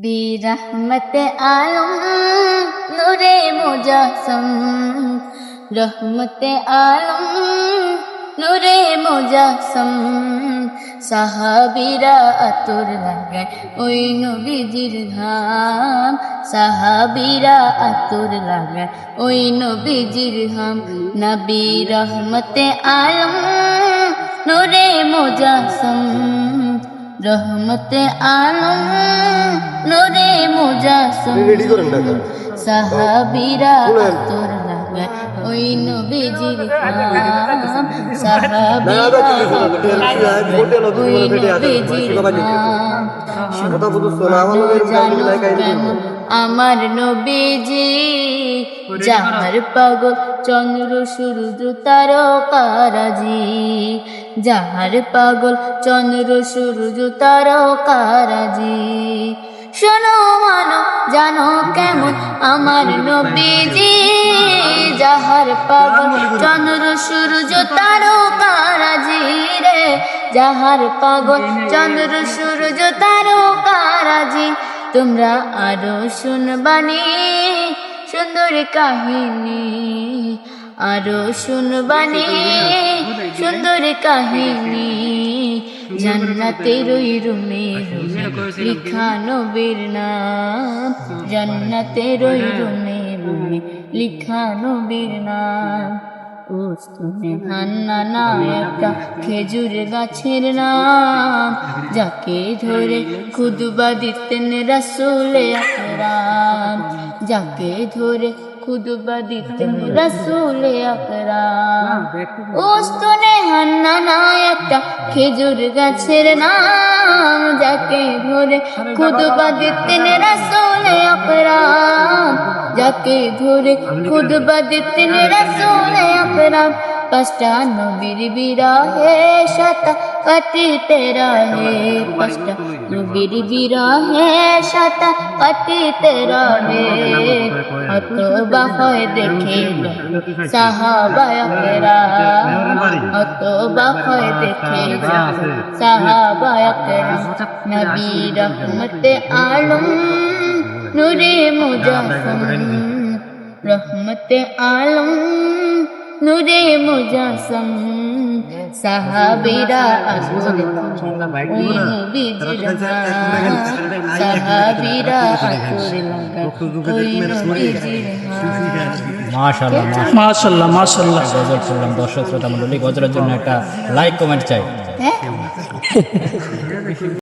बिरहमत आलम नूरे मुजस्सम रहमत आलम नूरे मुजस्सम সাহাবীরা আতর লাগায় ওই নবীজির ঘাম সাহাবীরা আতর লাগায় ওই নবীজির ঘাম নবী রহমতে আলম নূরে মুজস্সম रहमते आलम नूरे मुजस्सम साहाबीरा आतुर लागे ओई नबीजिर नाम साहाबीरा आतुर लागे ओई नबीजिर नाम আমার নবীজি যাহার পাগল চন্দ্র সূর্য তারকারাজি যাহার পাগল চন্দ্র সূর্য তারকারাজি শোনো মানো জানো কেমন আমার নবীজি যাহার পাগল চন্দ্র সূর্য তারকারাজি রে যাহার পাগল চন্দ্র সূর্য তারকারাজি তোমরা আরো শুনবানি সুন্দর কাহিনী আরো শুনবানি সুন্দর কাহিনী জান্নাতের ওই রুমে লিখা নবীর নাম জান্নাতের ওই রুমে লিখা নবীর নাম উস্তুনে হান্নানা একটা খেজুর গাছের নাম যাকে ধরে খুতবা দিতেন রাসূলে আকরাম যাকে ধরে খুতবা দিতেন রাসূলে আকরাম উস্তুনে হান্নানা একটা খেজুর গাছের নাম যাকে ধরে খুতবা দিতেন রাসূলে আকরাম যাকে ধরে খুতবা দিতেন রাসূলে আকরাম পাঁচটা নবীর বিরহে সাতা কাটিতে রহে পাঁচটা নবীর বিরহে সাতা কাটিতে রহে হতবা হয় দেখে সাহাবায়ে কেরাম হতবা হয় দেখে সাহাবায়ে কেরাম নবী রহমতে আলম নূরে মুজস্সম रहमते आलम नूरे मुजस्सम साहाबीरा आतुर लागे ओई नबीजिर नाम साहाबीरा आतुर लागे ओई नबीजिर नाम মাশাআল্লাহ মাশাআল্লাহ গজল শুনলাম। দর্শক শ্রোতা মণ্ডলী, গজলের জন্য একটা লাইক কমেন্ট চাই।